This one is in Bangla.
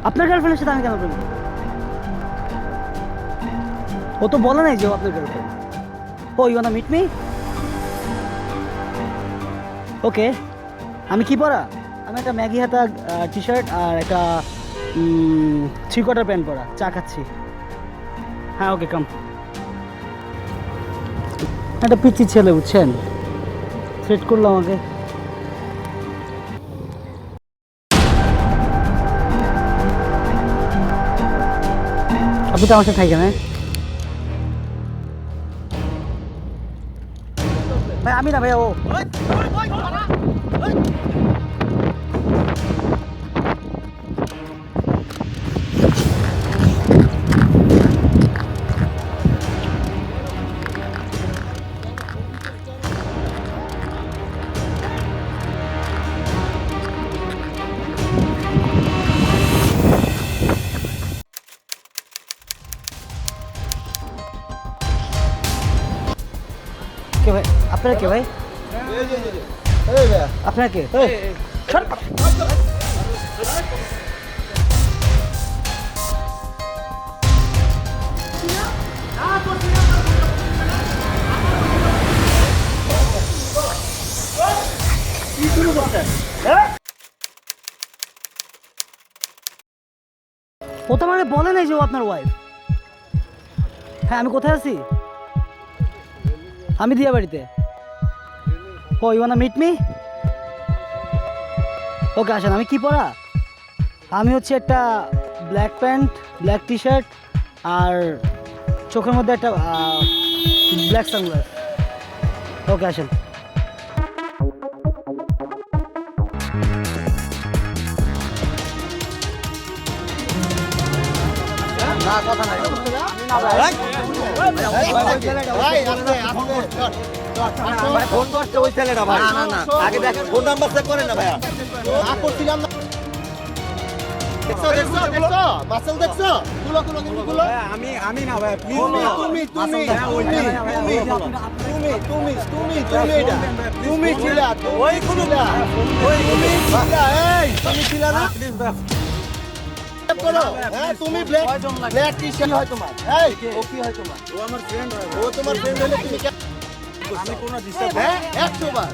আপনার গার্লফ্রেন্ডের সাথে আমি কেন প্রেম করব? ও তো বলে নাই যে ও আপনার girlfriend. Oh you wanna meet me? Okay. আমি কি পরা? আমি একটা ম্যাগি হাতা টি শার্ট আর একটা 3/4 প্যান্ট পরা, চা খাচ্ছি। হ্যাঁ ওকে কাম। একটা পিচ্ছি ছেলে বুঝছেন, থ্রেট করলো আমাকে। আপনি তো আমার সাথে থাকেন, হ্যাঁ ভাই? আমি না ভাই, ও। কে ভাই? আপনারা কে ভাই? আপনারা কে? কি শুরু করছেন? ও তো আমাকে বলে নাই যে ও আপনার ওয়াইফ। হ্যাঁ আমি কোথায় আছি? আমি দিয়া বাড়িতে। Oh you wanna meet me? Okay আসেন। আমি কি পরা? আমি হচ্ছে একটা black pant, black T-shirt আর চোখের মধ্যে একটা ব্ল্যাক সানগ্লাস। ওকে আসেন। না কথা নাই। ফোন করছে ওই ছেলেটা ভাই। না না আগে দেখেন ফোন নাম্বার চেক করেন না ভাইয়া। করছিলাম না। দেখছো মাসল দেখছো? গুলো আমি না ভাই প্লিজ তুমি ছিলা ওই কোনো তুমি ছিলা না করো। হ্যাঁ তুমি ব্ল্যাক টি শার্ট হয় তোমার। এই ও কি হয় তোমার? ও আমার ফ্রেন্ড ও তোমার ফ্রেন্ড হলে তুমি আমি কোনো ডিস্টার্ব হ্যাঁ 100 বার